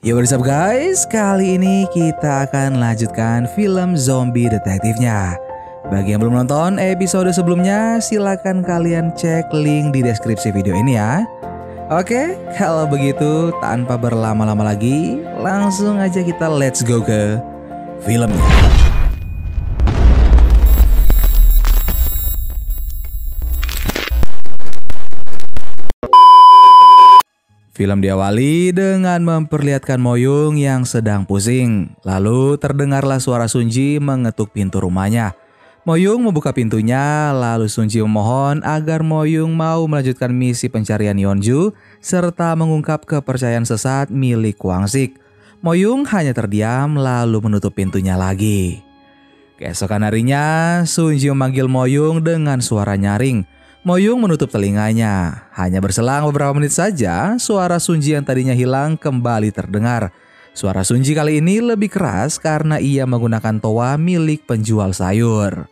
Yo, what's up guys? Kali ini kita akan lanjutkan film zombie detektifnya. Bagi yang belum nonton episode sebelumnya, silakan kalian cek link di deskripsi video ini ya. Oke, kalau begitu tanpa berlama-lama lagi, langsung aja kita let's go ke filmnya. Film diawali dengan memperlihatkan Moyung yang sedang pusing. Lalu terdengarlah suara Sunji mengetuk pintu rumahnya. Moyung membuka pintunya, lalu Sunji memohon agar Moyung mau melanjutkan misi pencarian Yeonju serta mengungkap kepercayaan sesat milik Kwang-sik. Moyung hanya terdiam lalu menutup pintunya lagi. Keesokan harinya, Sunji memanggil Moyung dengan suara nyaring. Moyung menutup telinganya. Hanya berselang beberapa menit saja, suara Sunji yang tadinya hilang kembali terdengar. Suara Sunji kali ini lebih keras karena ia menggunakan toa milik penjual sayur.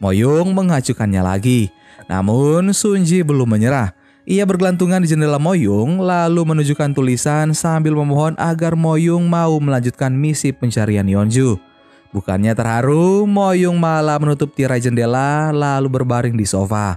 Moyung mengacukannya lagi. Namun Sunji belum menyerah. Ia bergelantungan di jendela Moyung lalu menunjukkan tulisan sambil memohon agar Moyung mau melanjutkan misi pencarian Yeonju. Bukannya terharu, Moyung malah menutup tirai jendela lalu berbaring di sofa.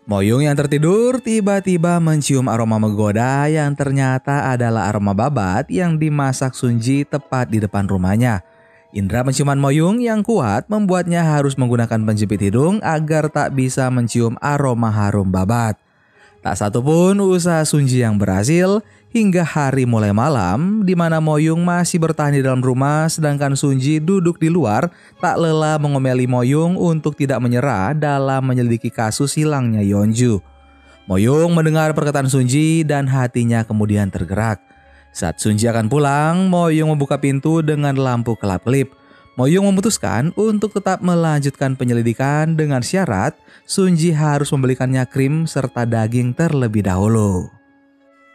Moyung yang tertidur tiba-tiba mencium aroma menggoda yang ternyata adalah aroma babat yang dimasak Sunji tepat di depan rumahnya. Indera penciuman Moyung yang kuat membuatnya harus menggunakan penjepit hidung agar tak bisa mencium aroma harum babat. Tak satu pun usaha Sunji yang berhasil hingga hari mulai malam di mana Moyung masih bertahan di dalam rumah sedangkan Sunji duduk di luar tak lelah mengomeli Moyung untuk tidak menyerah dalam menyelidiki kasus hilangnya Yeonju. Moyung mendengar perkataan Sunji dan hatinya kemudian tergerak. Saat Sunji akan pulang, Moyung membuka pintu dengan lampu kelap-kelip. Moyung memutuskan untuk tetap melanjutkan penyelidikan dengan syarat Sunji harus membelikannya krim serta daging terlebih dahulu.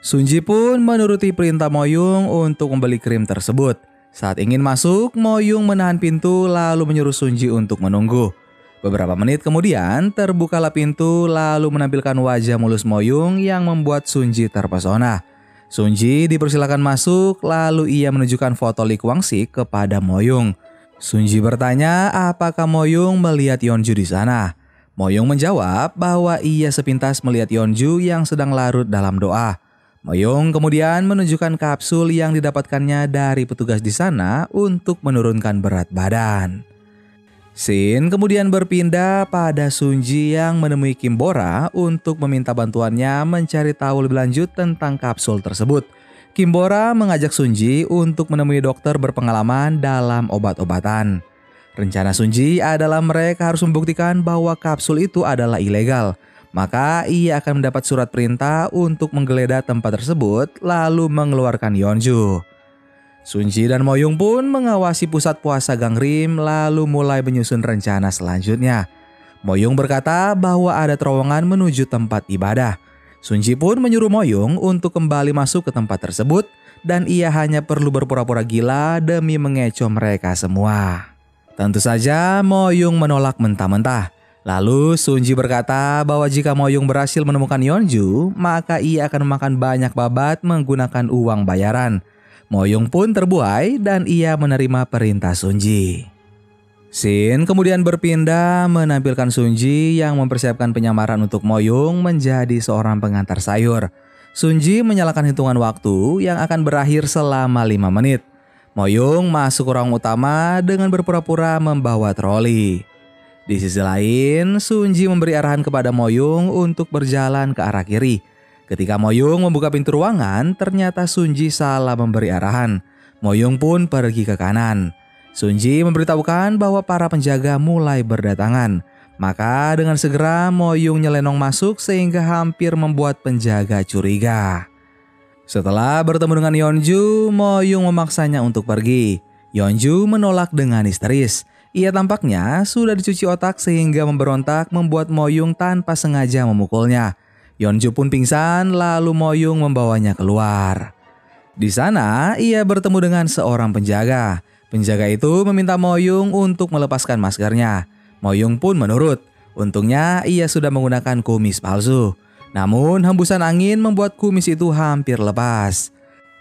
Sunji pun menuruti perintah Moyung untuk membeli krim tersebut. Saat ingin masuk, Moyung menahan pintu lalu menyuruh Sunji untuk menunggu. Beberapa menit kemudian terbukalah pintu lalu menampilkan wajah mulus Moyung yang membuat Sunji terpesona. Sunji dipersilakan masuk lalu ia menunjukkan foto Lee Kwang-sik kepada Moyung. Sunji bertanya apakah Moyung melihat Yeonju di sana. Moyung menjawab bahwa ia sepintas melihat Yeonju yang sedang larut dalam doa. Moyung kemudian menunjukkan kapsul yang didapatkannya dari petugas di sana untuk menurunkan berat badan. Scene kemudian berpindah pada Sunji yang menemui Kim Bora untuk meminta bantuannya mencari tahu lebih lanjut tentang kapsul tersebut. Kim Bora mengajak Sunji untuk menemui dokter berpengalaman dalam obat-obatan. Rencana Sunji adalah mereka harus membuktikan bahwa kapsul itu adalah ilegal. Maka ia akan mendapat surat perintah untuk menggeledah tempat tersebut lalu mengeluarkan Yeonju. Sunji dan Moyung pun mengawasi pusat puasa Gangrim lalu mulai menyusun rencana selanjutnya. Moyung berkata bahwa ada terowongan menuju tempat ibadah. Sunji pun menyuruh Moyung untuk kembali masuk ke tempat tersebut dan ia hanya perlu berpura-pura gila demi mengecoh mereka semua. Tentu saja Moyung menolak mentah-mentah. Lalu Sunji berkata bahwa jika Moyung berhasil menemukan Yeonju, maka ia akan memakan banyak babat menggunakan uang bayaran. Moyung pun terbuai dan ia menerima perintah Sunji. Scene kemudian berpindah menampilkan Sunji yang mempersiapkan penyamaran untuk Moyung menjadi seorang pengantar sayur. Sunji menyalakan hitungan waktu yang akan berakhir selama 5 menit. Moyung masuk ke ruang utama dengan berpura-pura membawa troli. Di sisi lain, Sunji memberi arahan kepada Moyung untuk berjalan ke arah kiri. Ketika Moyung membuka pintu ruangan, ternyata Sunji salah memberi arahan. Moyung pun pergi ke kanan. Sunji memberitahukan bahwa para penjaga mulai berdatangan. Maka dengan segera Moyung nyelenong masuk sehingga hampir membuat penjaga curiga. Setelah bertemu dengan Yeonju, Moyung memaksanya untuk pergi. Yeonju menolak dengan histeris. Ia tampaknya sudah dicuci otak sehingga memberontak membuat Moyung tanpa sengaja memukulnya. Yeonju pun pingsan lalu Moyung membawanya keluar. Di sana ia bertemu dengan seorang penjaga. Penjaga itu meminta Moyung untuk melepaskan maskernya. Moyung pun menurut. Untungnya ia sudah menggunakan kumis palsu. Namun hembusan angin membuat kumis itu hampir lepas.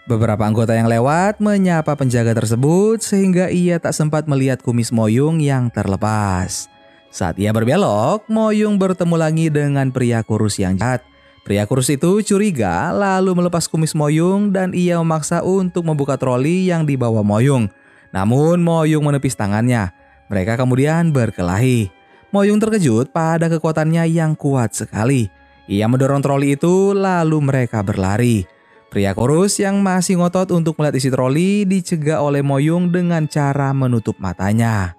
Beberapa anggota yang lewat menyapa penjaga tersebut sehingga ia tak sempat melihat kumis Moyung yang terlepas. Saat ia berbelok, Moyung bertemu lagi dengan pria kurus yang jahat. Pria kurus itu curiga lalu melepas kumis Moyung dan ia memaksa untuk membuka troli yang dibawa Moyung. Namun Moyung menepis tangannya. Mereka kemudian berkelahi. Moyung terkejut pada kekuatannya yang kuat sekali. Ia mendorong troli itu lalu mereka berlari. Pria kurus yang masih ngotot untuk melihat isi troli dicegah oleh Moyung dengan cara menutup matanya.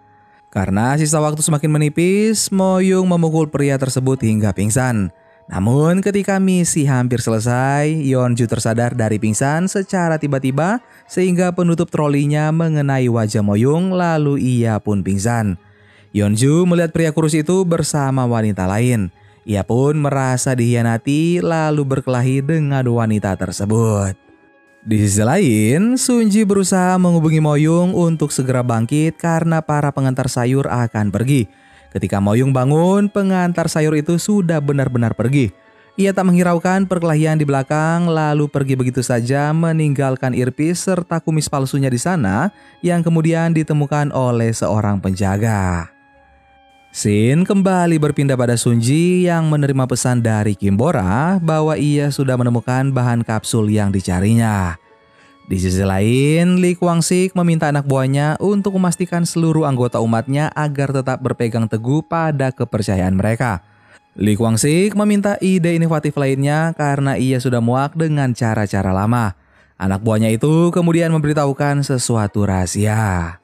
Karena sisa waktu semakin menipis, Moyung memukul pria tersebut hingga pingsan. Namun ketika misi hampir selesai, Yeonju tersadar dari pingsan secara tiba-tiba sehingga penutup trolinya mengenai wajah Moyung lalu ia pun pingsan. Yeonju melihat pria kurus itu bersama wanita lain. Ia pun merasa dikhianati lalu berkelahi dengan wanita tersebut. Di sisi lain, Sunji berusaha menghubungi Moyung untuk segera bangkit karena para pengantar sayur akan pergi. Ketika Moyung bangun, pengantar sayur itu sudah benar-benar pergi. Ia tak menghiraukan perkelahian di belakang lalu pergi begitu saja meninggalkan earpiece serta kumis palsunya di sana yang kemudian ditemukan oleh seorang penjaga. Scene kembali berpindah pada Sunji yang menerima pesan dari Kimbora bahwa ia sudah menemukan bahan kapsul yang dicarinya. Di sisi lain, Lee Kwang-sik meminta anak buahnya untuk memastikan seluruh anggota umatnya agar tetap berpegang teguh pada kepercayaan mereka. Lee Kwang-sik meminta ide inovatif lainnya karena ia sudah muak dengan cara-cara lama. Anak buahnya itu kemudian memberitahukan sesuatu rahasia.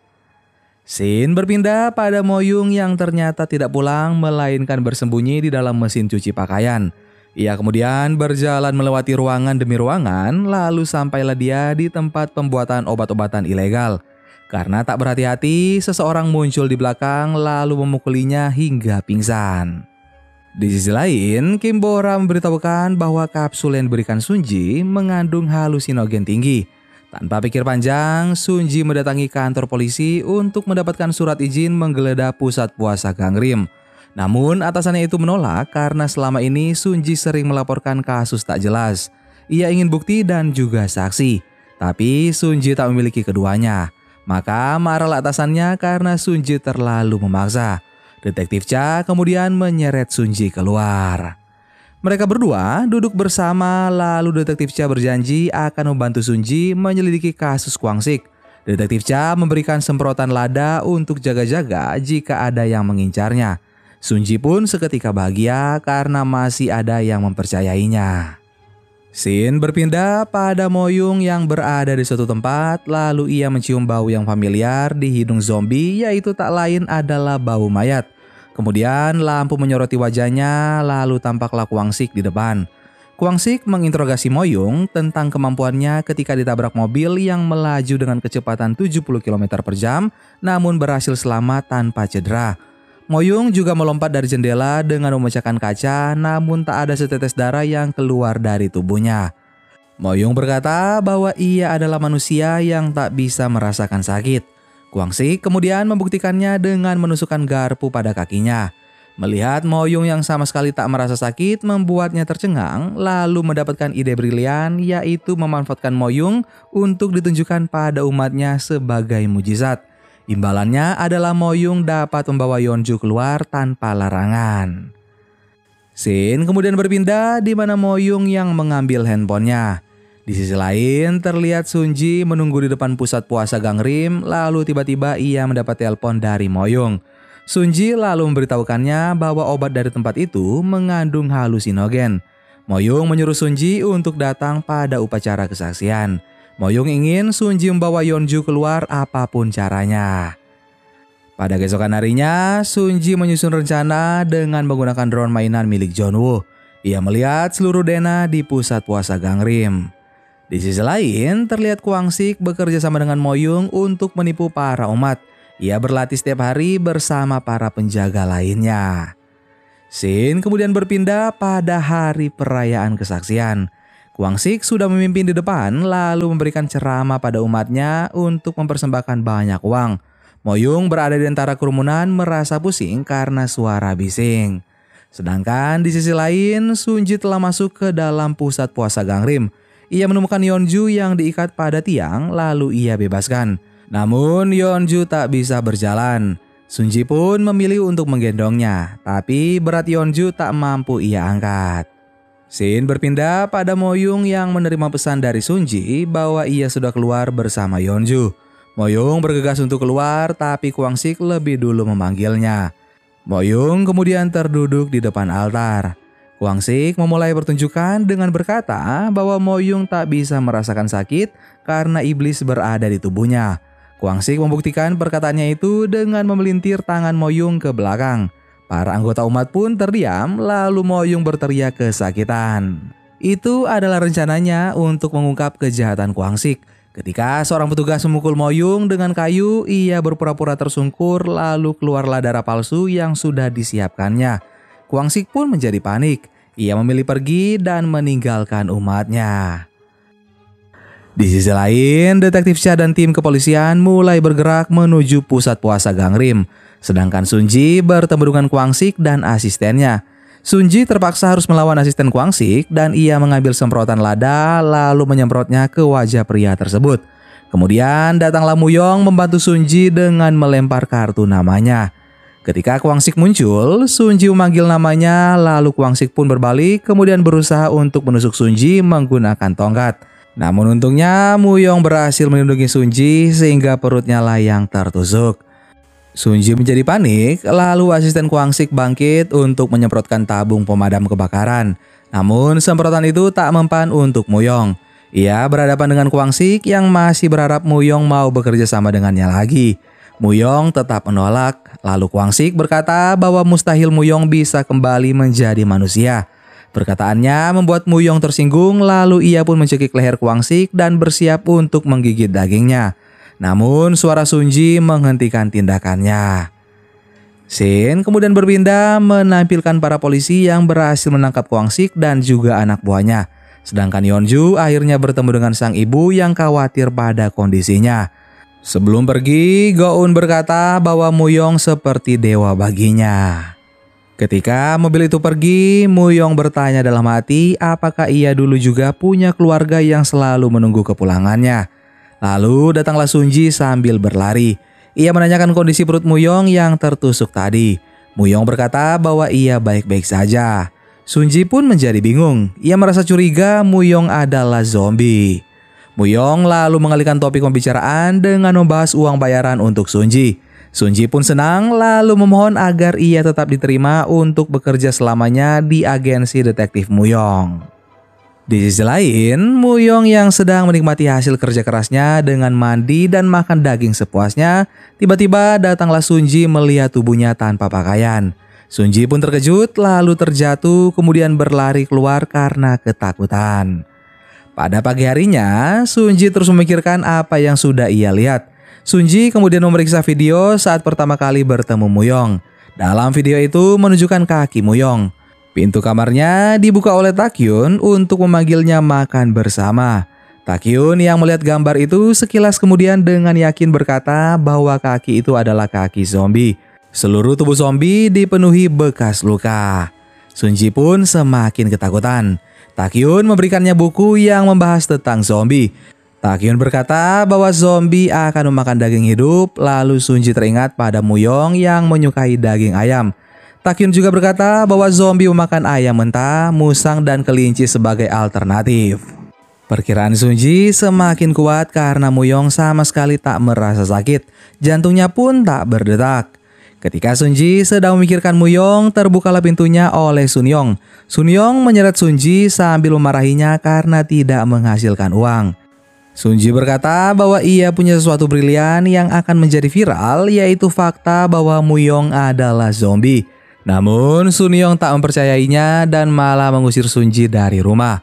Scene berpindah pada Moyung yang ternyata tidak pulang melainkan bersembunyi di dalam mesin cuci pakaian. Ia kemudian berjalan melewati ruangan demi ruangan lalu sampailah dia di tempat pembuatan obat-obatan ilegal. Karena tak berhati-hati, seseorang muncul di belakang lalu memukulinya hingga pingsan. Di sisi lain, Kimbora memberitahukan bahwa kapsul yang diberikan Sunji mengandung halusinogen tinggi. Tanpa pikir panjang, Sunji mendatangi kantor polisi untuk mendapatkan surat izin menggeledah pusat puasa Gangrim. Namun atasannya itu menolak karena selama ini Sunji sering melaporkan kasus tak jelas. Ia ingin bukti dan juga saksi, tapi Sunji tak memiliki keduanya. Maka marahlah atasannya karena Sunji terlalu memaksa. Detektif Cha kemudian menyeret Sunji keluar. Mereka berdua duduk bersama lalu Detektif Cha berjanji akan membantu Sunji menyelidiki kasus Kwang-sik. Detektif Cha memberikan semprotan lada untuk jaga-jaga jika ada yang mengincarnya. Sunji pun seketika bahagia karena masih ada yang mempercayainya. Scene berpindah pada Moyung yang berada di suatu tempat lalu ia mencium bau yang familiar di hidung zombie yaitu tak lain adalah bau mayat. Kemudian lampu menyoroti wajahnya lalu tampaklah Kwang-sik di depan. Kwang-sik menginterogasi Moyung tentang kemampuannya ketika ditabrak mobil yang melaju dengan kecepatan 70 km per jam namun berhasil selamat tanpa cedera. Moyung juga melompat dari jendela dengan memecahkan kaca namun tak ada setetes darah yang keluar dari tubuhnya. Moyung berkata bahwa ia adalah manusia yang tak bisa merasakan sakit. Kwang-sik kemudian membuktikannya dengan menusukkan garpu pada kakinya. Melihat Moyung yang sama sekali tak merasa sakit membuatnya tercengang lalu mendapatkan ide brilian yaitu memanfaatkan Moyung untuk ditunjukkan pada umatnya sebagai mujizat. Imbalannya adalah Moyung dapat membawa Yeonju keluar tanpa larangan. Scene kemudian berpindah di mana Moyung yang mengambil handphonenya. Di sisi lain, terlihat Sunji menunggu di depan pusat puasa Gangrim, lalu tiba-tiba ia mendapat telepon dari Moyung. Sunji lalu memberitahukannya bahwa obat dari tempat itu mengandung halusinogen. Moyung menyuruh Sunji untuk datang pada upacara kesaksian. Moyung ingin Sunji membawa Yeonju keluar apapun caranya. Pada keesokan harinya, Sunji menyusun rencana dengan menggunakan drone mainan milik Jeonwoo. Ia melihat seluruh denah di pusat puasa Gangrim. Di sisi lain, terlihat Kwang-sik bekerja sama dengan Moyung untuk menipu para umat. Ia berlatih setiap hari bersama para penjaga lainnya. Scene kemudian berpindah pada hari perayaan kesaksian. Kwang-sik sudah memimpin di depan lalu memberikan ceramah pada umatnya untuk mempersembahkan banyak uang. Moyung berada di antara kerumunan merasa pusing karena suara bising. Sedangkan di sisi lain, Sunji telah masuk ke dalam pusat puasa Gangrim. Ia menemukan Yeonju yang diikat pada tiang lalu ia bebaskan. Namun Yeonju tak bisa berjalan. Sunji pun memilih untuk menggendongnya, tapi berat Yeonju tak mampu ia angkat. Scene berpindah pada Moyung yang menerima pesan dari Sunji bahwa ia sudah keluar bersama Yeonju. Moyung bergegas untuk keluar, tapi Kwang-sik lebih dulu memanggilnya. Moyung kemudian terduduk di depan altar. Kwang-sik memulai pertunjukan dengan berkata bahwa Moyung tak bisa merasakan sakit karena iblis berada di tubuhnya. Kwang-sik membuktikan perkataannya itu dengan memelintir tangan Moyung ke belakang. Para anggota umat pun terdiam, lalu Moyung berteriak kesakitan. Itu adalah rencananya untuk mengungkap kejahatan Kwang-sik. Ketika seorang petugas memukul Moyung dengan kayu, ia berpura-pura tersungkur lalu keluarlah darah palsu yang sudah disiapkannya. Kwang-sik pun menjadi panik. Ia memilih pergi dan meninggalkan umatnya. Di sisi lain, detektif Cha dan tim kepolisian mulai bergerak menuju pusat puasa Gangrim. Sedangkan Sunji bertemu dengan Kwang-sik dan asistennya. Sunji terpaksa harus melawan asisten Kwang-sik dan ia mengambil semprotan lada lalu menyemprotnya ke wajah pria tersebut. Kemudian datanglah Muyong membantu Sunji dengan melempar kartu namanya. Ketika Kwang-sik muncul, Sunji memanggil namanya lalu Kwang-sik pun berbalik kemudian berusaha untuk menusuk Sunji menggunakan tongkat. Namun untungnya Muyong berhasil melindungi Sunji sehingga perutnya lah yang tertusuk. Sunji menjadi panik, lalu asisten Kwang-sik bangkit untuk menyemprotkan tabung pemadam kebakaran. Namun semprotan itu tak mempan untuk Muyong. Ia berhadapan dengan Kwang-sik yang masih berharap Muyong mau bekerja sama dengannya lagi. Muyong tetap menolak, lalu Kwang-sik berkata bahwa mustahil Muyong bisa kembali menjadi manusia. Perkataannya membuat Muyong tersinggung, lalu ia pun mencekik leher Kwang-sik dan bersiap untuk menggigit dagingnya. Namun suara Sunji menghentikan tindakannya. Scene kemudian berpindah menampilkan para polisi yang berhasil menangkap Kwang-sik dan juga anak buahnya. Sedangkan Yeonju akhirnya bertemu dengan sang ibu yang khawatir pada kondisinya. Sebelum pergi, Go-eun berkata bahwa Muyong seperti dewa baginya. Ketika mobil itu pergi, Muyong bertanya dalam hati apakah ia dulu juga punya keluarga yang selalu menunggu kepulangannya. Lalu datanglah Sunji sambil berlari. Ia menanyakan kondisi perut Muyong yang tertusuk tadi. Muyong berkata bahwa ia baik-baik saja. Sunji pun menjadi bingung. Ia merasa curiga Muyong adalah zombie. Muyong lalu mengalihkan topik pembicaraan dengan membahas uang bayaran untuk Sunji. Sunji pun senang lalu memohon agar ia tetap diterima untuk bekerja selamanya di agensi detektif Muyong. Di sisi lain, Muyong yang sedang menikmati hasil kerja kerasnya dengan mandi dan makan daging sepuasnya, tiba-tiba datanglah Sunji melihat tubuhnya tanpa pakaian. Sunji pun terkejut lalu terjatuh kemudian berlari keluar karena ketakutan. Pada pagi harinya, Sunji terus memikirkan apa yang sudah ia lihat. Sunji kemudian memeriksa video saat pertama kali bertemu Muyong. Dalam video itu menunjukkan kaki Muyong. Pintu kamarnya dibuka oleh Takyun untuk memanggilnya makan bersama. Takyun yang melihat gambar itu sekilas kemudian dengan yakin berkata bahwa kaki itu adalah kaki zombie. Seluruh tubuh zombie dipenuhi bekas luka. Sunji pun semakin ketakutan. Takyun memberikannya buku yang membahas tentang zombie. Takyun berkata bahwa zombie akan memakan daging hidup, lalu Sunji teringat pada Muyong yang menyukai daging ayam. Takyun juga berkata bahwa zombie memakan ayam mentah, musang, dan kelinci sebagai alternatif. Perkiraan Sunji semakin kuat karena Muyong sama sekali tak merasa sakit, jantungnya pun tak berdetak. Ketika Sunji sedang memikirkan Muyong, terbukalah pintunya oleh Sunyong. Sunyong menyeret Sunji sambil memarahinya karena tidak menghasilkan uang. Sunji berkata bahwa ia punya sesuatu brilian yang akan menjadi viral, yaitu fakta bahwa Muyong adalah zombie. Namun Sunyong tak mempercayainya dan malah mengusir Sunji dari rumah.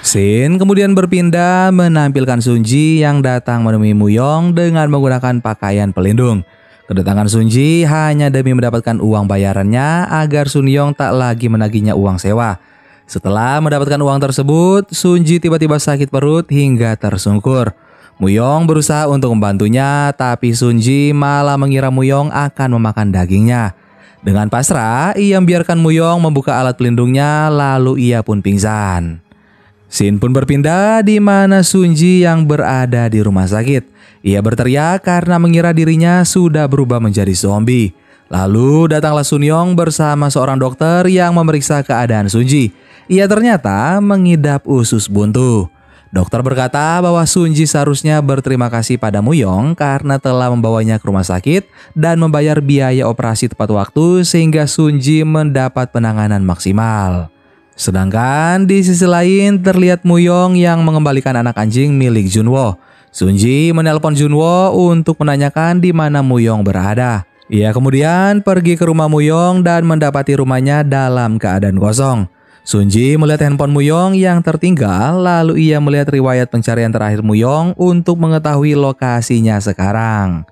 Scene kemudian berpindah menampilkan Sunji yang datang menemui Muyong dengan menggunakan pakaian pelindung. Kedatangan Sunji hanya demi mendapatkan uang bayarannya agar Sunyong tak lagi menagihnya uang sewa. Setelah mendapatkan uang tersebut, Sunji tiba-tiba sakit perut hingga tersungkur. Muyong berusaha untuk membantunya, tapi Sunji malah mengira Muyong akan memakan dagingnya. Dengan pasrah, ia membiarkan Muyong membuka alat pelindungnya, lalu ia pun pingsan. Scene pun berpindah di mana Sunji yang berada di rumah sakit. Ia berteriak karena mengira dirinya sudah berubah menjadi zombie. Lalu datanglah Sun Yong bersama seorang dokter yang memeriksa keadaan Sunji. Ia ternyata mengidap usus buntu. Dokter berkata bahwa Sunji seharusnya berterima kasih pada Muyong karena telah membawanya ke rumah sakit dan membayar biaya operasi tepat waktu sehingga Sunji mendapat penanganan maksimal. Sedangkan di sisi lain terlihat Muyong yang mengembalikan anak anjing milik Junwo. Sunji menelpon Junwo untuk menanyakan di mana Muyong berada. Ia kemudian pergi ke rumah Muyong dan mendapati rumahnya dalam keadaan kosong. Sunji melihat handphone Muyong yang tertinggal, lalu ia melihat riwayat pencarian terakhir Muyong untuk mengetahui lokasinya sekarang.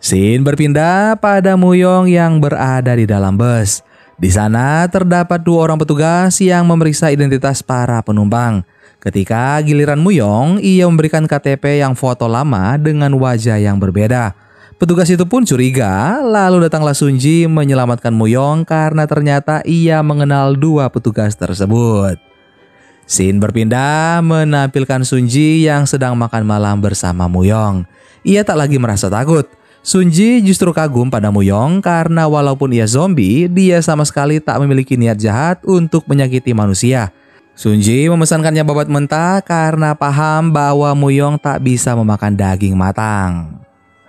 Scene berpindah pada Muyong yang berada di dalam bus. Di sana terdapat 2 orang petugas yang memeriksa identitas para penumpang. Ketika giliran Muyong, ia memberikan KTP yang foto lama dengan wajah yang berbeda. Petugas itu pun curiga, lalu datanglah Sunji menyelamatkan Muyong karena ternyata ia mengenal 2 petugas tersebut. Scene berpindah menampilkan Sunji yang sedang makan malam bersama Muyong. Ia tak lagi merasa takut. Sunji justru kagum pada Muyong karena walaupun ia zombie, dia sama sekali tak memiliki niat jahat untuk menyakiti manusia. Sunji memesankannya babat mentah karena paham bahwa Muyong tak bisa memakan daging matang.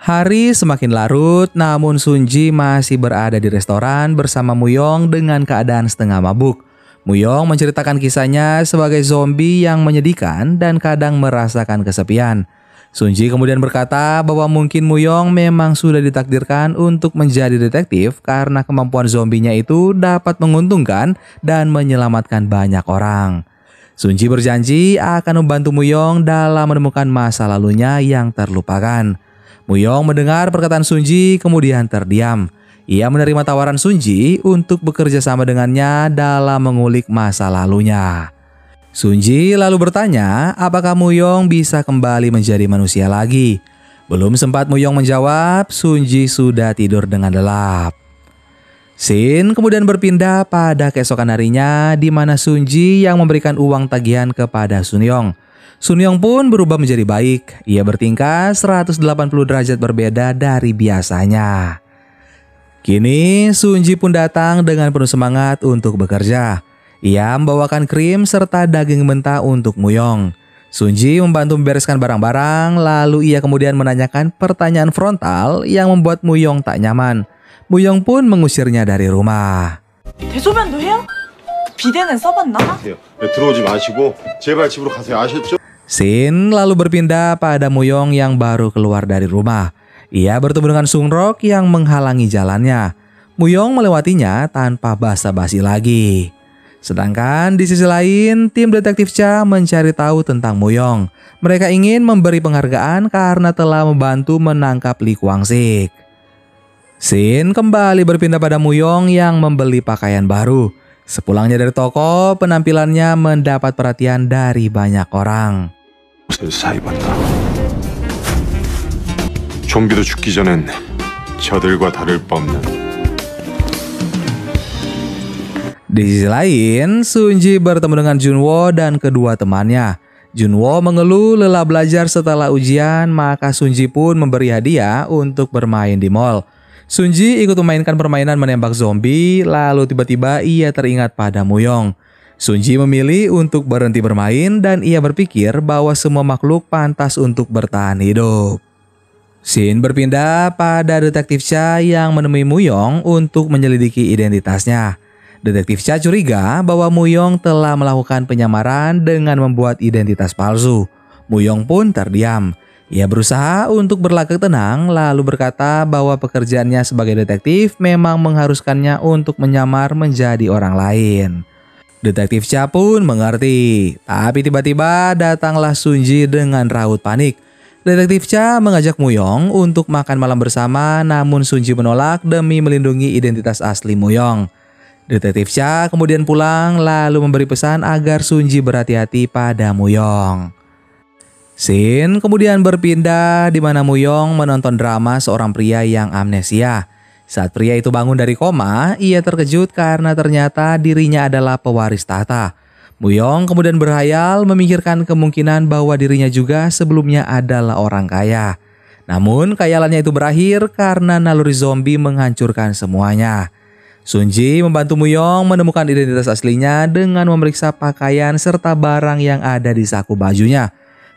Hari semakin larut, namun Sunji masih berada di restoran bersama Muyong dengan keadaan setengah mabuk. Muyong menceritakan kisahnya sebagai zombie yang menyedihkan dan kadang merasakan kesepian. Sunji kemudian berkata bahwa mungkin Muyong memang sudah ditakdirkan untuk menjadi detektif karena kemampuan zombinya itu dapat menguntungkan dan menyelamatkan banyak orang. Sunji berjanji akan membantu Muyong dalam menemukan masa lalunya yang terlupakan. Muyong mendengar perkataan Sunji kemudian terdiam. Ia menerima tawaran Sunji untuk bekerja sama dengannya dalam mengulik masa lalunya. Sunji lalu bertanya apakah Muyong bisa kembali menjadi manusia lagi. Belum sempat Muyong menjawab, Sunji sudah tidur dengan lelap. Scene kemudian berpindah pada keesokan harinya di mana Sunji yang memberikan uang tagihan kepada Sun Yong. Sun Yong pun berubah menjadi baik. Ia bertingkah 180 derajat berbeda dari biasanya. Kini Sunji pun datang dengan penuh semangat untuk bekerja. Ia membawakan krim serta daging mentah untuk Muyong. Sunji membantu membereskan barang-barang, lalu ia kemudian menanyakan pertanyaan frontal yang membuat Muyong tak nyaman. Muyong pun mengusirnya dari rumah. 대소변도 해요? 비데는 써봤나? 들어오지 마시고 제발 집으로 가세요. 아셨죠? Scene lalu berpindah pada Muyong yang baru keluar dari rumah. Ia bertemu dengan Sungrok yang menghalangi jalannya. Muyong melewatinya tanpa basa-basi lagi. Sedangkan di sisi lain, tim detektif Cha mencari tahu tentang Muyong. Mereka ingin memberi penghargaan karena telah membantu menangkap Lee Kwang-sik. Scene kembali berpindah pada Muyong yang membeli pakaian baru. Sepulangnya dari toko, penampilannya mendapat perhatian dari banyak orang. 사입었다. 좀비도 죽기 전엔 저들과 다를 바 없는. Di sisi lain, Sunji bertemu dengan Junwo dan kedua temannya. Junwo mengeluh lelah belajar setelah ujian, maka Sunji pun memberi hadiah untuk bermain di mall. Sunji ikut memainkan permainan menembak zombie, lalu tiba-tiba ia teringat pada Muyong. Sunji memilih untuk berhenti bermain dan ia berpikir bahwa semua makhluk pantas untuk bertahan hidup. Scene berpindah pada detektif Cha yang menemui Muyong untuk menyelidiki identitasnya. Detektif Cha curiga bahwa Muyong telah melakukan penyamaran dengan membuat identitas palsu. Muyong pun terdiam. Ia berusaha untuk berlagak tenang lalu berkata bahwa pekerjaannya sebagai detektif memang mengharuskannya untuk menyamar menjadi orang lain. Detektif Cha pun mengerti, tapi tiba-tiba datanglah Sunji dengan raut panik. Detektif Cha mengajak Muyong untuk makan malam bersama, namun Sunji menolak demi melindungi identitas asli Muyong. Detektif Cha kemudian pulang lalu memberi pesan agar Sunji berhati-hati pada Muyong. Scene kemudian berpindah di mana Muyong menonton drama seorang pria yang amnesia. Saat pria itu bangun dari koma, ia terkejut karena ternyata dirinya adalah pewaris tahta. Muyong kemudian berhayal memikirkan kemungkinan bahwa dirinya juga sebelumnya adalah orang kaya. Namun khayalannya itu berakhir karena naluri zombie menghancurkan semuanya. Sunji membantu Muyong menemukan identitas aslinya dengan memeriksa pakaian serta barang yang ada di saku bajunya.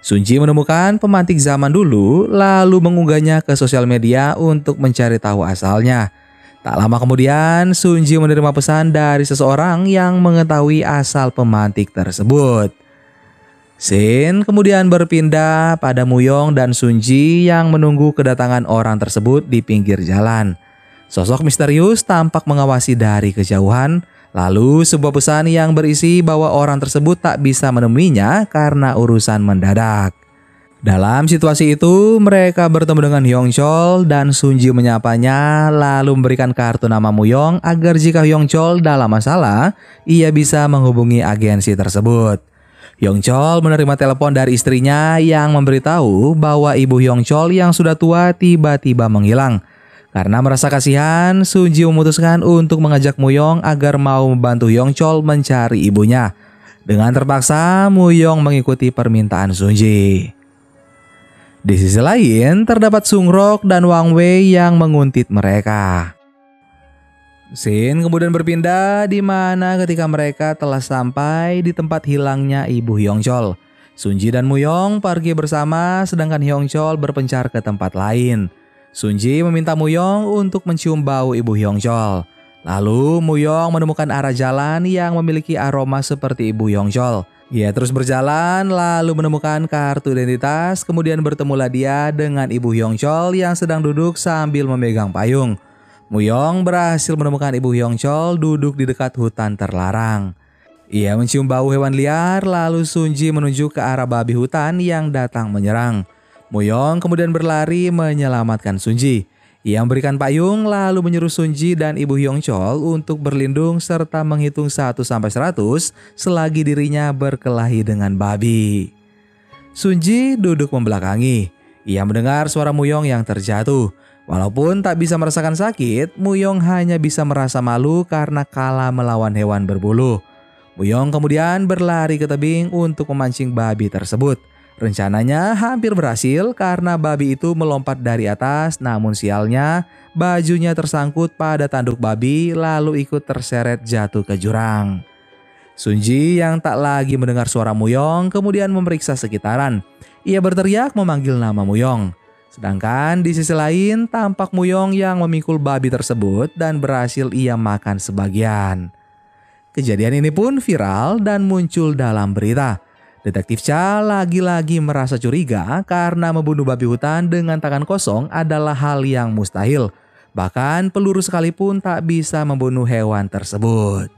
Sunji menemukan pemantik zaman dulu lalu mengunggahnya ke sosial media untuk mencari tahu asalnya. Tak lama kemudian Sunji menerima pesan dari seseorang yang mengetahui asal pemantik tersebut. Scene kemudian berpindah pada Muyong dan Sunji yang menunggu kedatangan orang tersebut di pinggir jalan. Sosok misterius tampak mengawasi dari kejauhan. Lalu sebuah pesan yang berisi bahwa orang tersebut tak bisa menemuinya karena urusan mendadak. Dalam situasi itu mereka bertemu dengan Hyongchol dan Sunji menyapanya lalu memberikan kartu nama Muyong agar jika Hyongchol dalam masalah ia bisa menghubungi agensi tersebut. Hyongchol menerima telepon dari istrinya yang memberitahu bahwa ibu Hyongchol yang sudah tua tiba-tiba menghilang. Karena merasa kasihan, Sunji memutuskan untuk mengajak Muyong agar mau membantu Hyongchol mencari ibunya. Dengan terpaksa, Muyong mengikuti permintaan Sunji. Di sisi lain, terdapat Sungrok dan Wang Wei yang menguntit mereka. Scene kemudian berpindah di mana ketika mereka telah sampai di tempat hilangnya ibu Hyongchol. Sunji dan Muyong pergi bersama sedangkan Hyongchol berpencar ke tempat lain. Sunji meminta Muyong untuk mencium bau ibu Hyongchol. Lalu Muyong menemukan arah jalan yang memiliki aroma seperti ibu Hyongchol. Ia terus berjalan lalu menemukan kartu identitas, kemudian bertemulah dia dengan ibu Hyongchol yang sedang duduk sambil memegang payung. Muyong berhasil menemukan ibu Hyongchol duduk di dekat hutan terlarang. Ia mencium bau hewan liar lalu Sunji menuju ke arah babi hutan yang datang menyerang. Muyong kemudian berlari menyelamatkan Sunji. Ia memberikan payung lalu menyuruh Sunji dan ibu Hyongchol untuk berlindung serta menghitung 1-100 selagi dirinya berkelahi dengan babi. Sunji duduk membelakangi. Ia mendengar suara Muyong yang terjatuh. Walaupun tak bisa merasakan sakit, Muyong hanya bisa merasa malu karena kalah melawan hewan berbulu. Muyong kemudian berlari ke tebing untuk memancing babi tersebut. Rencananya hampir berhasil karena babi itu melompat dari atas, namun sialnya bajunya tersangkut pada tanduk babi lalu ikut terseret jatuh ke jurang. Sunji yang tak lagi mendengar suara Muyong kemudian memeriksa sekitaran. Ia berteriak memanggil nama Muyong. Sedangkan di sisi lain tampak Muyong yang memikul babi tersebut dan berhasil ia makan sebagian. Kejadian ini pun viral dan muncul dalam berita. Detektif Cha lagi-lagi merasa curiga karena membunuh babi hutan dengan tangan kosong adalah hal yang mustahil. Bahkan peluru sekalipun tak bisa membunuh hewan tersebut.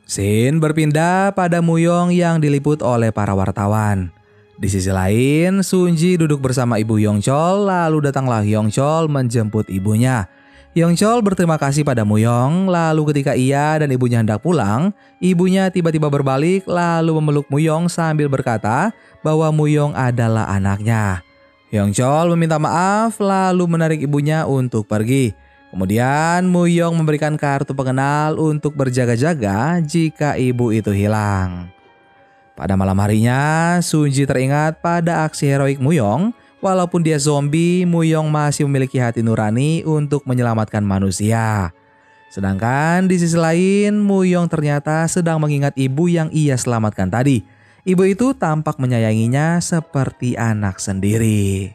Scene berpindah pada Muyong yang diliput oleh para wartawan. Di sisi lain, Sunji duduk bersama ibu Hyongchol lalu datanglah Hyongchol menjemput ibunya. Hyongchol berterima kasih pada Muyong, lalu ketika ia dan ibunya hendak pulang, ibunya tiba-tiba berbalik lalu memeluk Muyong sambil berkata bahwa Muyong adalah anaknya. Hyongchol meminta maaf lalu menarik ibunya untuk pergi. Kemudian Muyong memberikan kartu pengenal untuk berjaga-jaga jika ibu itu hilang. Pada malam harinya, Sunji teringat pada aksi heroik Muyong. Walaupun dia zombie, Muyong masih memiliki hati nurani untuk menyelamatkan manusia. Sedangkan di sisi lain, Muyong ternyata sedang mengingat ibu yang ia selamatkan tadi. Ibu itu tampak menyayanginya seperti anak sendiri.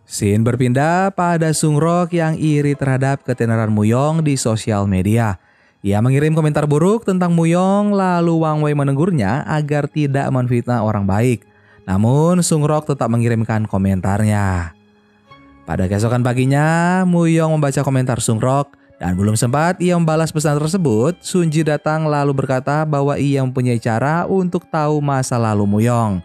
Scene berpindah pada Sungrok yang iri terhadap ketenaran Muyong di sosial media. Ia mengirim komentar buruk tentang Muyong lalu Wang Wei menegurnya agar tidak menfitnah orang baik. Namun Sungrok tetap mengirimkan komentarnya. Pada keesokan paginya, Muyong membaca komentar Sungrok dan belum sempat ia membalas pesan tersebut, Sunji datang lalu berkata bahwa ia mempunyai cara untuk tahu masa lalu Muyong.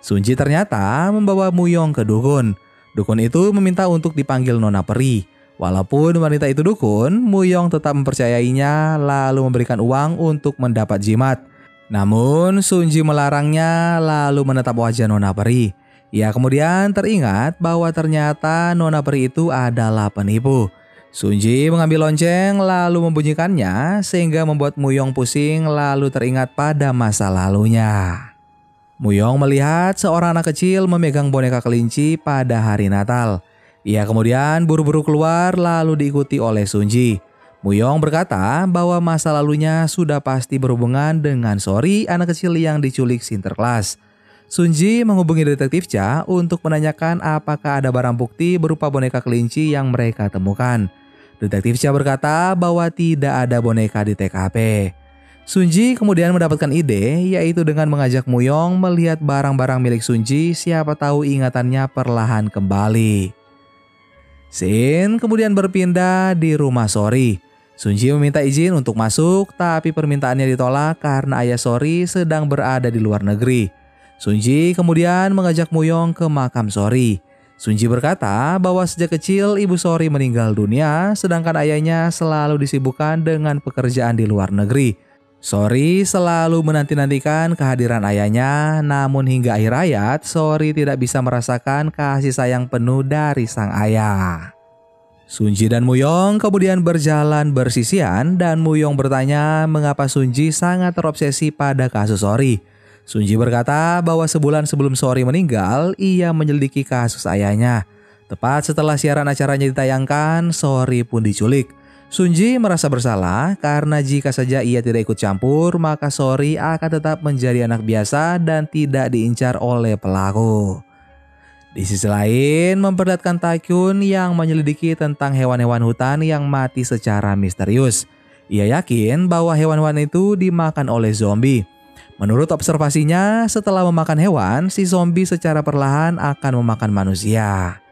Sunji ternyata membawa Muyong ke dukun. Dukun itu meminta untuk dipanggil Nona Peri. Walaupun wanita itu dukun, Muyong tetap mempercayainya lalu memberikan uang untuk mendapat jimat. Namun Sunji melarangnya lalu menatap wajah Nona Peri. Ia kemudian teringat bahwa ternyata nona peri itu adalah penipu. Sunji mengambil lonceng lalu membunyikannya sehingga membuat Muyong pusing lalu teringat pada masa lalunya. Muyong melihat seorang anak kecil memegang boneka kelinci pada hari Natal. Ia kemudian buru-buru keluar lalu diikuti oleh Sunji. Muyong berkata bahwa masa lalunya sudah pasti berhubungan dengan Sori, anak kecil yang diculik Sinterklas. Sunji menghubungi detektif Cha untuk menanyakan apakah ada barang bukti berupa boneka kelinci yang mereka temukan. Detektif Cha berkata bahwa tidak ada boneka di TKP. Sunji kemudian mendapatkan ide, yaitu dengan mengajak Muyong melihat barang-barang milik Sunji, siapa tahu ingatannya perlahan kembali. Scene kemudian berpindah di rumah Sori. Sunji meminta izin untuk masuk, tapi permintaannya ditolak karena ayah Sori sedang berada di luar negeri. Sunji kemudian mengajak Muyong ke makam Sori. Sunji berkata bahwa sejak kecil ibu Sori meninggal dunia, sedangkan ayahnya selalu disibukkan dengan pekerjaan di luar negeri. Sori selalu menanti-nantikan kehadiran ayahnya, namun hingga akhir hayat, Sori tidak bisa merasakan kasih sayang penuh dari sang ayah. Sunji dan Muyong kemudian berjalan bersisian dan Muyong bertanya mengapa Sunji sangat terobsesi pada kasus Sori. Sunji berkata bahwa sebulan sebelum Sori meninggal, ia menyelidiki kasus ayahnya. Tepat setelah siaran acaranya ditayangkan, Sori pun diculik. Sunji merasa bersalah karena jika saja ia tidak ikut campur, maka Sori akan tetap menjadi anak biasa dan tidak diincar oleh pelaku. Di sisi lain, memperlihatkan Taekyun yang menyelidiki tentang hewan-hewan hutan yang mati secara misterius. Ia yakin bahwa hewan-hewan itu dimakan oleh zombie. Menurut observasinya, setelah memakan hewan, si zombie secara perlahan akan memakan manusia.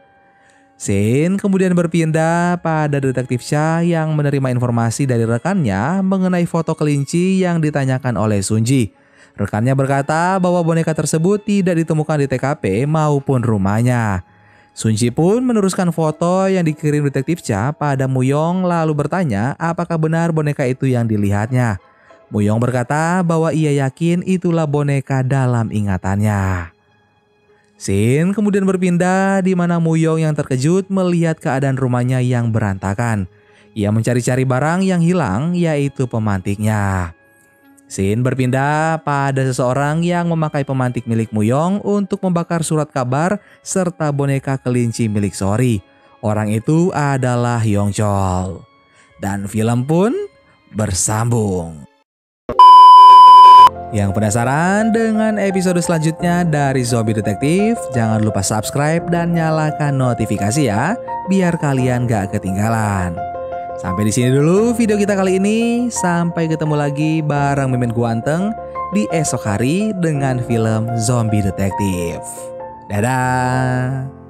Scene kemudian berpindah pada detektif Cha yang menerima informasi dari rekannya mengenai foto kelinci yang ditanyakan oleh Sunji. Rekannya berkata bahwa boneka tersebut tidak ditemukan di TKP maupun rumahnya. Sunji pun meneruskan foto yang dikirim detektif Cha pada Muyong lalu bertanya apakah benar boneka itu yang dilihatnya. Muyong berkata bahwa ia yakin itulah boneka dalam ingatannya. Scene kemudian berpindah di mana Muyong yang terkejut melihat keadaan rumahnya yang berantakan. Ia mencari-cari barang yang hilang, yaitu pemantiknya. Scene berpindah pada seseorang yang memakai pemantik milik Muyong untuk membakar surat kabar serta boneka kelinci milik Sori. Orang itu adalah Yongchol. Dan film pun bersambung. Yang penasaran dengan episode selanjutnya dari Zombie Detektif? Jangan lupa subscribe dan nyalakan notifikasi ya, biar kalian gak ketinggalan. Sampai di sini dulu video kita kali ini. Sampai ketemu lagi bareng Mimin Guanteng di esok hari dengan film Zombie Detektif. Dadah!